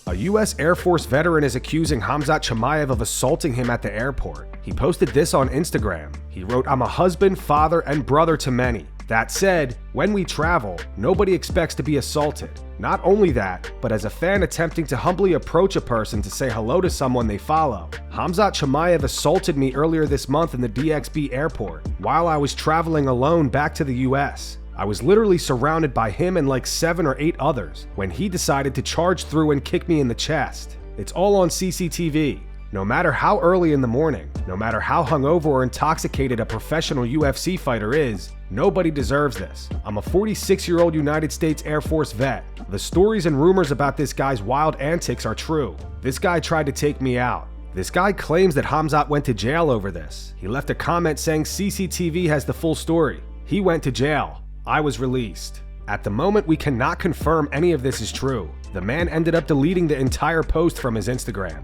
A U.S. Air Force veteran is accusing Khamzat Chimaev of assaulting him at the airport. He posted this on Instagram. He wrote, "I'm a husband, father, and brother to many. That said, when we travel, nobody expects to be assaulted. Not only that, but as a fan attempting to humbly approach a person to say hello to someone they follow. Khamzat Chimaev assaulted me earlier this month in the DXB airport while I was traveling alone back to the US. I was literally surrounded by him and like 7 or 8 others when he decided to charge through and kick me in the chest. It's all on CCTV. No matter how early in the morning, no matter how hungover or intoxicated a professional UFC fighter is, nobody deserves this. I'm a 46-year-old United States Air Force vet. The stories and rumors about this guy's wild antics are true. This guy tried to take me out. This guy claims that Khamzat went to jail over this. He left a comment saying CCTV has the full story. He went to jail. I was released. At the moment, we cannot confirm any of this is true. The man ended up deleting the entire post from his Instagram.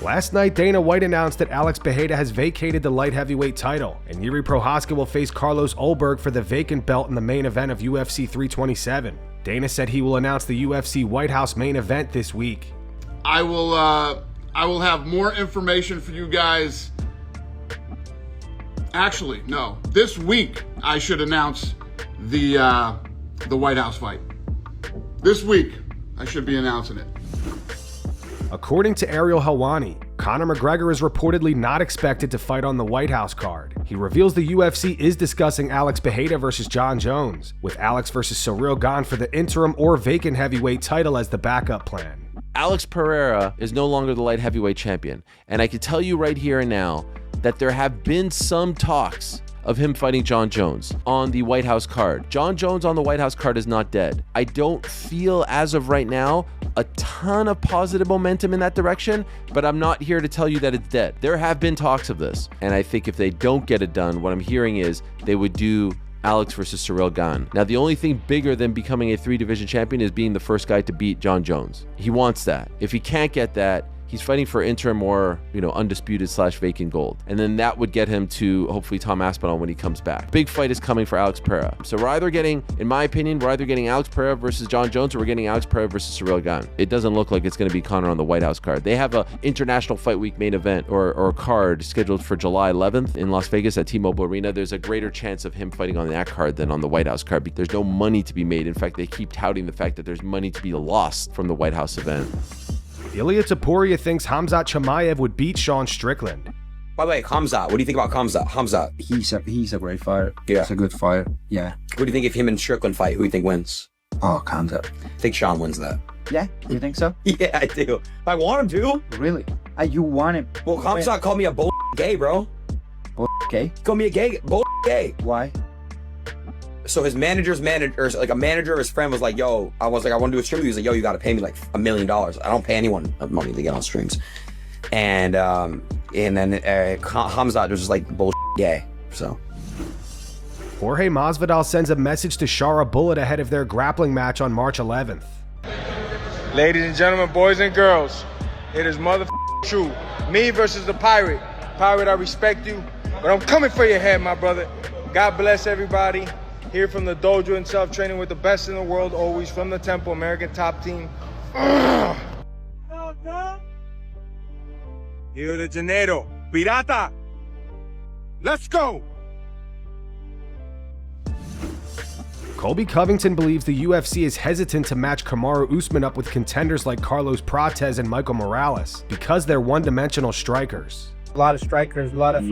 Last night, Dana White announced that Alex Pereira has vacated the light heavyweight title, and Jiri Prochazka will face Carlos Ulberg for the vacant belt in the main event of UFC 327. Dana said he will announce the UFC White House main event this week. I will have more information for you guys. Actually, no. This week, I should announce the White House fight. This week, I should be announcing it. According to Ariel Helwani, Conor McGregor is reportedly not expected to fight on the White House card. He reveals the UFC is discussing Alex Pereira versus John Jones, with Alex versus Ciryl Gane for the interim or vacant heavyweight title as the backup plan. Alex Pereira is no longer the light heavyweight champion, and I can tell you right here and now that there have been some talks of him fighting John Jones on the White House card. John Jones on the White House card is not dead. I don't feel, as of right now, a ton of positive momentum in that direction, but I'm not here to tell you that it's dead. There have been talks of this, and I think if they don't get it done, what I'm hearing is they would do Alex versus Ciryl Gane. Now, the only thing bigger than becoming a 3-division champion is being the first guy to beat John Jones. He wants that. If he can't get that, he's fighting for interim or, undisputed / vacant gold. And then that would get him to, hopefully, Tom Aspinall when he comes back. Big fight is coming for Alex Pereira. So we're either getting, in my opinion, Alex Pereira versus John Jones, or we're getting Alex Pereira versus Ciryl Gane. It doesn't look like it's going to be Conor on the White House card. They have a International Fight Week main event or card scheduled for July 11th in Las Vegas at T-Mobile Arena. There's a greater chance of him fighting on that card than on the White House card because there's no money to be made. In fact, they keep touting the fact that there's money to be lost from the White House event. Ilia Topuria thinks Khamzat Chimaev would beat Sean Strickland. By the way, Khamzat, what do you think about Khamzat? He's a great fighter. Yeah. He's a good fighter. Yeah. What do you think if him and Strickland fight? Who do you think wins? Oh, Khamzat. I think Sean wins that. Yeah? You think so? Yeah, I do. I want him to. Really? You want him? Well, Khamzat called me a gay, bro. Gay? Called me a gay. Why? So his manager's manager, like a manager of his friend was like, yo, I want to do a stream with you. He's like, yo, you got to pay me like $1 million. I don't pay anyone money to get on streams. And then Khamzat was just like gay. So. Jorge Masvidal sends a message to Shara Bullet ahead of their grappling match on March 11th. Ladies and gentlemen, boys and girls, it is true. Me versus the Pirate. Pirate, I respect you, but I'm coming for your head, my brother. God bless everybody. Here from the dojo himself, training with the best in the world, always from the Temple, American top team. Rio de Janeiro, Pirata. Let's go. Colby Covington believes the UFC is hesitant to match Kamaru Usman up with contenders like Carlos Prates and Michael Morales because they're one-dimensional strikers. A lot of strikers, a lot of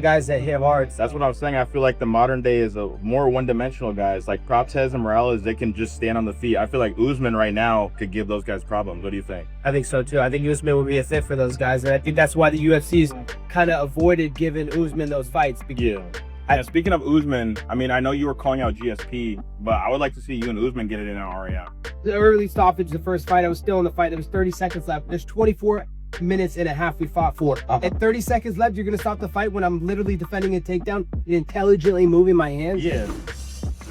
guys that hit hard. That's what I was saying. I feel like the modern day is a more one-dimensional guys. Like Prates and Morales, they can just stand on the feet. I feel like Usman right now could give those guys problems. What do you think? I think so too. I think Usman would be a fit for those guys, and I think that's why the UFC's kind of avoided giving Usman those fights. Yeah, speaking of Usman, I mean, I know you were calling out GSP, but I would like to see you and Usman get it in an RAF. The early stoppage, the first fight, I was still in the fight. There was 30 seconds left. There's 24 minutes and a half we fought for. At 30 seconds left, you're gonna stop the fight when I'm literally defending a takedown and intelligently moving my hands? Yeah.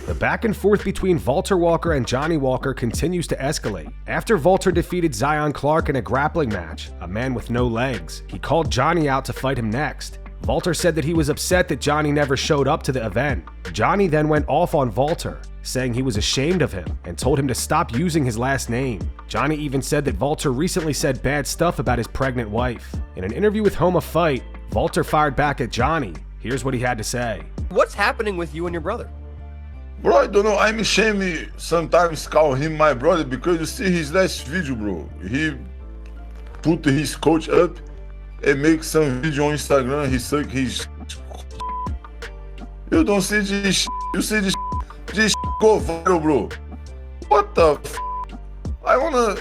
The back and forth between Valter Walker and Johnny Walker continues to escalate. After Valter defeated Zion Clark in a grappling match, a man with no legs, he called Johnny out to fight him next. Valter said that he was upset that Johnny never showed up to the event. Johnny then went off on Valter, saying he was ashamed of him and told him to stop using his last name. Johnny even said that Valter recently said bad stuff about his pregnant wife. In an interview with Homa Fight, Valter fired back at Johnny. Here's what he had to say. What's happening with you and your brother? Bro, I don't know. I'm ashamed sometimes call him my brother because you see his last video, bro. He put his coach up and make some video on Instagram. He suck his. You don't see this. You see this go viral, bro. What the f? I wanna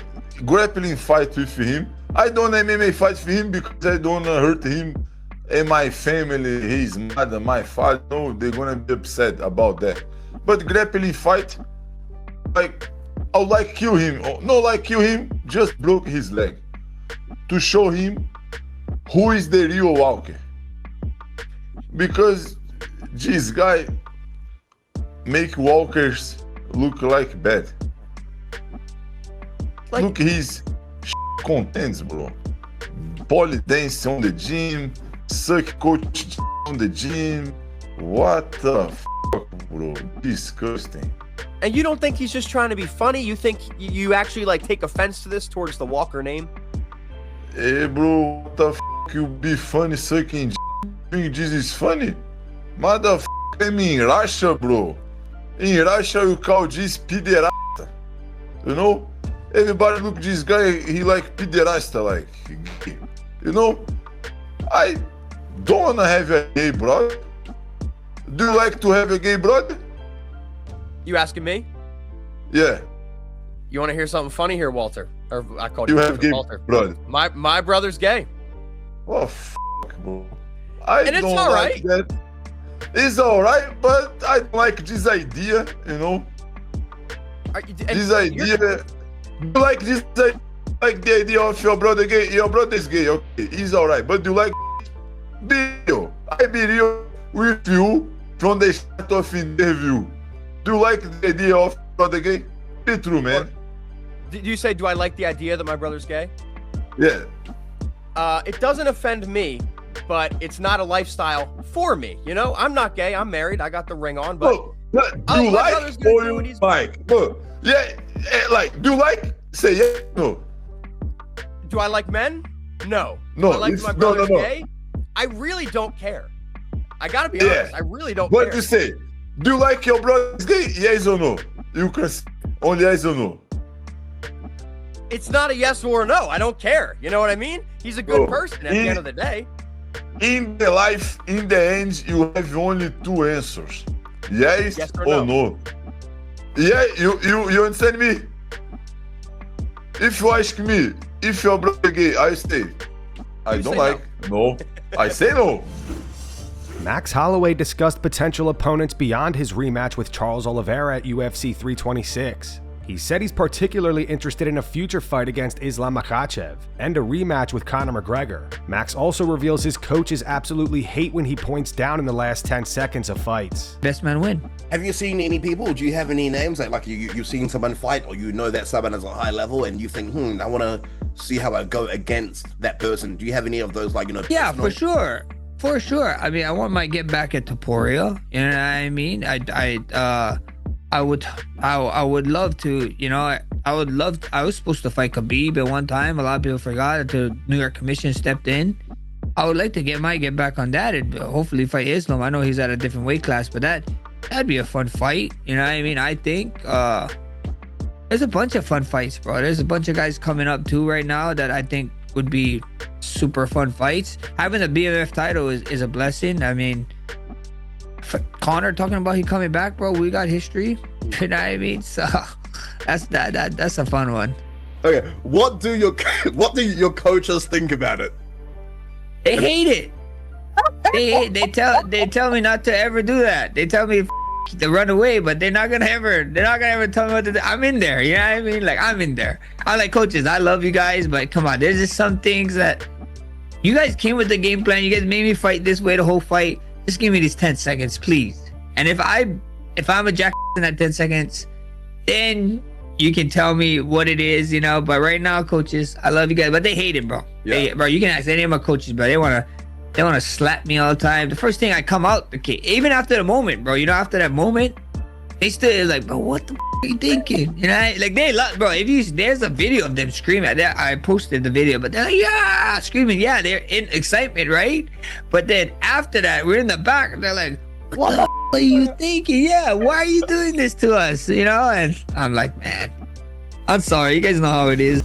grappling fight with him. I don't MMA fight for him because I don't wanna hurt him and my family, his mother, my father. No, they're gonna be upset about that. But grappling fight, like, I would like kill him. No, like kill him, just broke his leg. To show him who is the real Walker. Because this guy make walkers look like bad. Look his contents, bro. Poly dance on the gym, suck coach on the gym. What the fuck, bro? Disgusting. And you don't think he's just trying to be funny? You think you actually like take offense to this towards the Walker name? Hey, bro, what the fuck you be funny sucking? Think this is funny? Motherfucker, I'm in Russia, bro. In Russia, you call this pederasta. You know? Everybody look this guy, he like pederasta, like. You know? I don't wanna have a gay brother. Do you like to have a gay brother? You asking me? Yeah. You want to hear something funny here, Walter? Or I called You you have gay Walter. brother. My brother's gay. Oh, f***, bro. I And it's don't all like right. that. It's alright, but I don't like this idea, you know? This idea. You like this, like the idea of your brother gay? Your brother is gay, okay, he's alright. But you like be real. I be real with you from the start of interview. Do you like the idea of brother gay? Be true, man. Did you say, do I like the idea that my brother's gay? Yeah. It doesn't offend me, but it's not a lifestyle for me. You know, I'm not gay. I'm married. I got the ring on, but do you like or you like? Look, yeah, like, do you like? Say yeah, no. Do I like men? No. No, do I like it's- my no, brother's no, no. gay? I really don't care. I gotta be Yeah. honest. I really don't What care. do you say? Do you like your brother's gay? Yes or no? You can say only yes or no. It's not a yes or a no. I don't care. You know what I mean? He's a good Bro, person at the end of the day. In the life, in the end, you have only two answers. Yes, Yes or or no. Yeah, you understand me? If you ask me, if your brother gay, I say, I You don't say like. No. I say no. Max Holloway discussed potential opponents beyond his rematch with Charles Oliveira at UFC 326. He said he's particularly interested in a future fight against Islam Makhachev and a rematch with Conor McGregor. Max also reveals his coaches absolutely hate when he points down in the last 10 seconds of fights. Best man win. Have you seen any people? Do you have any names like you've seen someone fight, or you know that someone is a high level, and you think, I want to see how I go against that person? Do you have any of those, like, Yeah, personal- for sure. For sure. I mean, I want my get back at Topuria. You know what I mean? I would love to, you know, I was supposed to fight Khabib at one time. A lot of people forgot until New York Commission stepped in. I would like to get back on that and hopefully fight Islam. I know he's at a different weight class, but that'd be a fun fight. You know what I mean? I think there's a bunch of fun fights, bro. There's a bunch of guys coming up too right now that I think would be super fun fights. Having the BMF title is a blessing. I mean, Conor talking about he coming back, bro. We got history. You know what I mean? So that's a fun one. Okay, what do your coaches think about it? They hate it. They tell me not to ever do that. They tell me to run away, but they're not gonna ever tell me what to do. I'm in there. You know what I mean? Like, I'm in there. I'm like, coaches, I love you guys, but come on, there's just some things that you guys came with the game plan. You guys made me fight this way the whole fight. Just give me these 10 seconds, please. And if I'm a jack in that 10 seconds, then you can tell me what it is, you know. But right now, coaches, I love you guys, but they hate it, bro. Yeah. Bro, you can ask any of my coaches, bro. They wanna slap me all the time. The first thing I come out, okay, even after the moment, bro. You know, after that moment, they still like, bro, what the are you thinking? You know, like they love, bro. There's a video of them screaming. I posted the video, but they're like, yeah, screaming. Yeah, they're in excitement, right? But then after that, we're in the back, and they're like, what the are you thinking? Yeah, why are you doing this to us? You know, and I'm like, man, I'm sorry. You guys know how it is.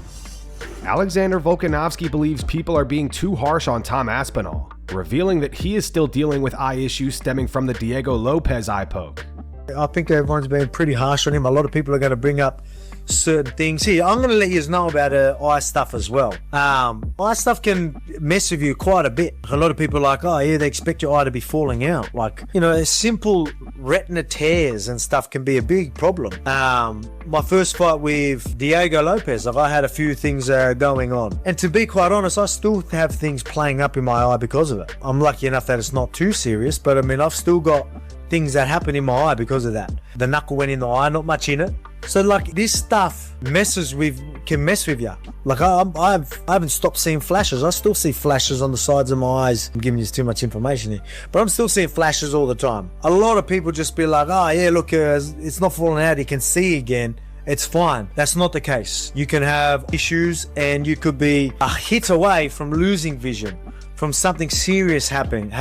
Alexander Volkanovski believes people are being too harsh on Tom Aspinall, revealing that he is still dealing with eye issues stemming from the Diego Lopez eye poke. I think everyone's been pretty harsh on him. A lot of people are going to bring up certain things. Here, I'm going to let you know about eye stuff as well. Eye stuff can mess with you quite a bit. A lot of people are like, oh yeah, they expect your eye to be falling out. Like, you know, simple retina tears and stuff can be a big problem. My first fight with Diego Lopez, I had a few things going on. And to be quite honest, I still have things playing up in my eye because of it. I'm lucky enough that it's not too serious, but I mean, I've still got things that happen in my eye because of that. The knuckle went in the eye, not much in it. So like this stuff can mess with you. Like I haven't stopped seeing flashes. I still see flashes on the sides of my eyes. I'm giving you too much information here, but I'm still seeing flashes all the time. A lot of people just be like, oh yeah, look, it's not falling out. You can see again. It's fine. That's not the case. You can have issues and you could be a hit away from losing vision, from something serious happening.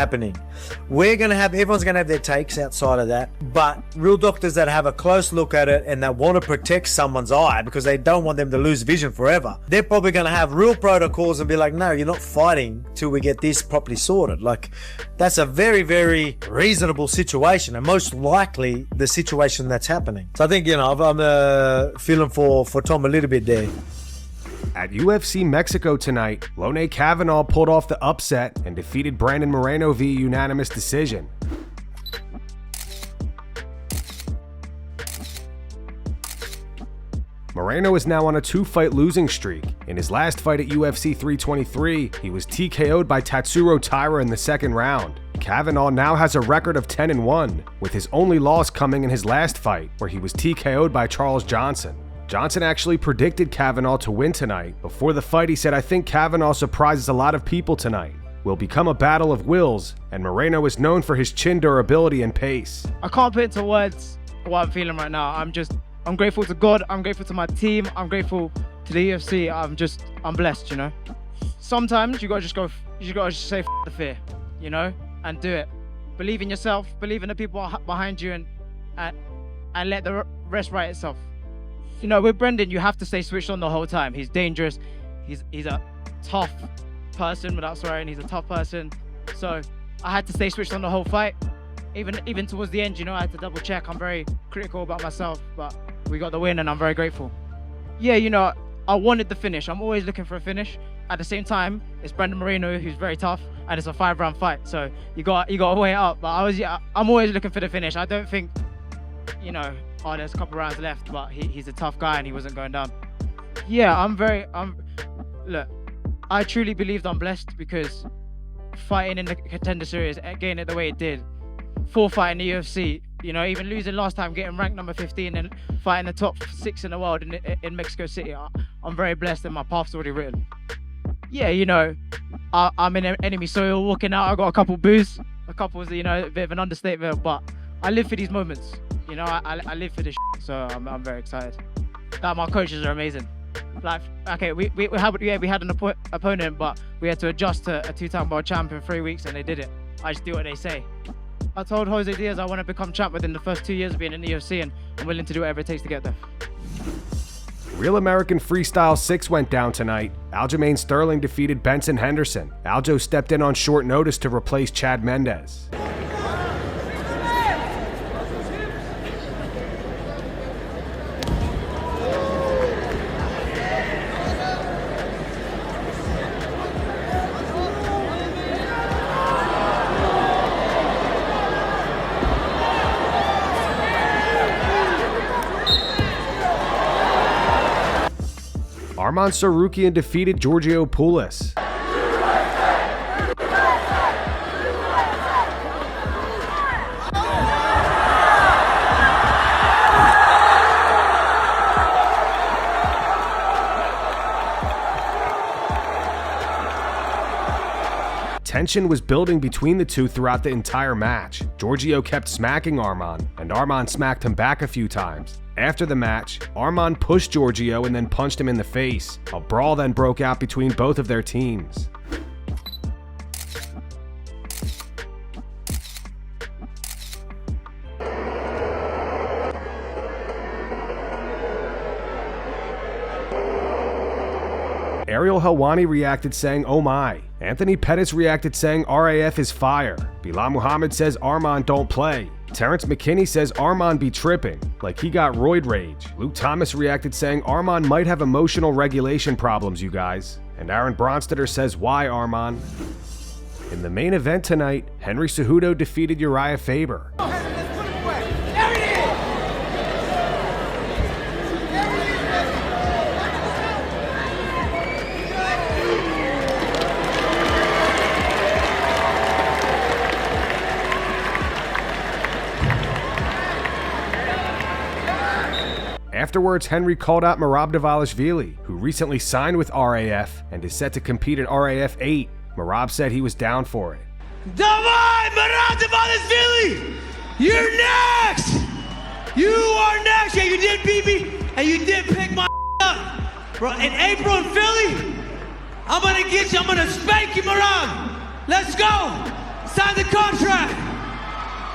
Everyone's gonna have their takes outside of that, but real doctors that have a close look at it and that want to protect someone's eye because they don't want them to lose vision forever, they're probably gonna have real protocols and be like, no, you're not fighting till we get this properly sorted. Like, that's a very, very reasonable situation, and most likely the situation that's happening. So I think, you know, I'm feeling for Tom a little bit there. At UFC Mexico tonight, Lone Kavanagh pulled off the upset and defeated Brandon Moreno via unanimous decision. Moreno is now on a 2-fight losing streak. In his last fight at UFC 323, he was TKO'd by Tatsuro Taira in the second round. Kavanagh now has a record of 10-1, with his only loss coming in his last fight, where he was TKO'd by Charles Johnson. Johnson actually predicted Kavanagh to win tonight. Before the fight, he said, I think Kavanagh surprises a lot of people tonight. Will become a battle of wills, and Moreno is known for his chin durability and pace. I can't put into words what I'm feeling right now. I'm grateful to God, I'm grateful to my team, I'm grateful to the UFC. I'm blessed, you know. Sometimes you gotta just say F the fear, you know, and do it. Believe in yourself, believe in the people behind you, and let the rest write itself. You know, with Brendan, you have to stay switched on the whole time. He's dangerous. He's a tough person, without swearing. He's a tough person. So I had to stay switched on the whole fight. Even towards the end, you know, I had to double check. I'm very critical about myself, but we got the win, and I'm very grateful. Yeah, you know, I wanted the finish. I'm always looking for a finish. At the same time, it's Brandon Moreno, who's very tough, and it's a 5-round fight. So you got to weigh it up. But I'm always looking for the finish. I don't think, you know, oh, there's a couple rounds left, but he's a tough guy and he wasn't going down. Yeah, look, I truly believed I'm blessed because fighting in the Contender Series, getting it the way it did, 4 fight in the UFC, you know, even losing last time, getting ranked number 15 and fighting the top 6 in the world in Mexico City, I'm very blessed and my path's already written. Yeah, you know, I'm in enemy soil, walking out, I got a couple boos, a couple, you know, a bit of an understatement, but I live for these moments. You know, I live for this shit, so I'm very excited. That my coaches are amazing. Like, okay, we had an opponent, but we had to adjust to a 2-time world champ in 3 weeks, and they did it. I just do what they say. I told Jose Diaz I want to become champ within the first 2 years of being in the UFC, and I'm willing to do whatever it takes to get there. Real American Freestyle 6 went down tonight. Aljamain Sterling defeated Benson Henderson. Aljo stepped in on short notice to replace Chad Mendes. Arman Tsarukyan defeated Georgio Poullas. Tension was building between the two throughout the entire match. Georgio kept smacking Arman, and Arman smacked him back a few times. After the match, Arman pushed Georgio and then punched him in the face. A brawl then broke out between both of their teams. Ariel Helwani reacted saying, "Oh my." Anthony Pettis reacted saying, "RAF is fire." Bilal Muhammad says, "Arman don't play." Terrence McKinney says Arman be tripping, like he got roid rage. Luke Thomas reacted saying Arman might have emotional regulation problems, you guys. And Aaron Bronstetter says, "Why Arman?" In the main event tonight, Henry Cejudo defeated Urijah Faber. Afterwards, Henry called out Merab Dvalishvili, who recently signed with RAF and is set to compete at RAF 8. Merab said he was down for it. Davai, Merab Dvalishvili! You're next! You are next! Yeah, you did beat me, and you did pick my up. Bro, in April in Philly, I'm gonna get you, I'm gonna spank you, Merab! Let's go! Sign the contract!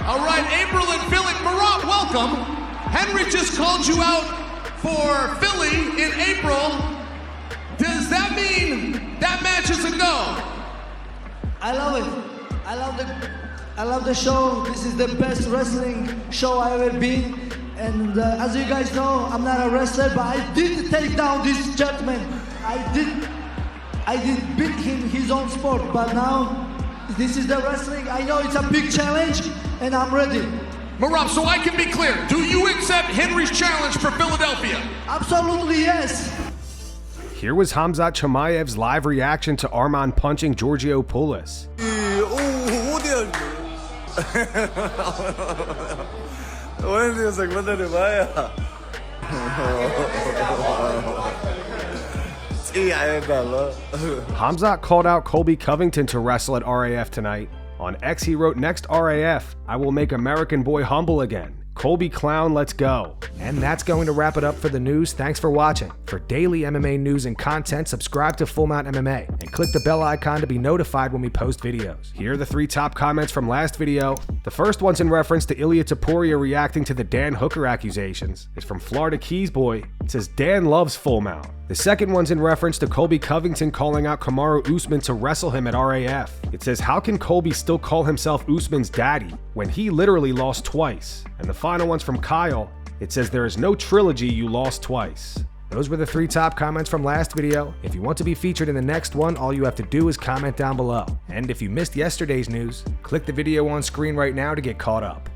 All right, April in Philly. Merab, welcome. Henry just called you out for Philly in April. Does that mean that match is a go? I love it. I love the show. This is the best wrestling show I've ever been. And as you guys know, I'm not a wrestler, but I did take down this gentleman. I did beat him his own sport, but now this is the wrestling. I know it's a big challenge, and I'm ready. Merab, so I can be clear, do you accept Henry's challenge for Philadelphia? Absolutely, yes. Here was Khamzat Chimaev's live reaction to Arman punching Georgio Poullas. Khamzat called out Colby Covington to wrestle at RAF tonight. On X, he wrote, "Next RAF, I will make American boy humble again. Colby Clown, let's go." And that's going to wrap it up for the news. Thanks for watching. For daily MMA news and content, subscribe to Full Mount MMA and click the bell icon to be notified when we post videos. Here are the 3 top comments from last video. The first one's in reference to Ilia Topuria reacting to the Dan Hooker accusations. It's from Florida Keys Boy. It says, "Dan loves Full Mount." The second one's in reference to Colby Covington calling out Kamaru Usman to wrestle him at RAF. It says, "How can Colby still call himself Usman's daddy when he literally lost twice?" And the final one's from Kyle. It says, "There is no trilogy you lost twice." Those were the 3 top comments from last video. If you want to be featured in the next one, all you have to do is comment down below. And if you missed yesterday's news, click the video on screen right now to get caught up.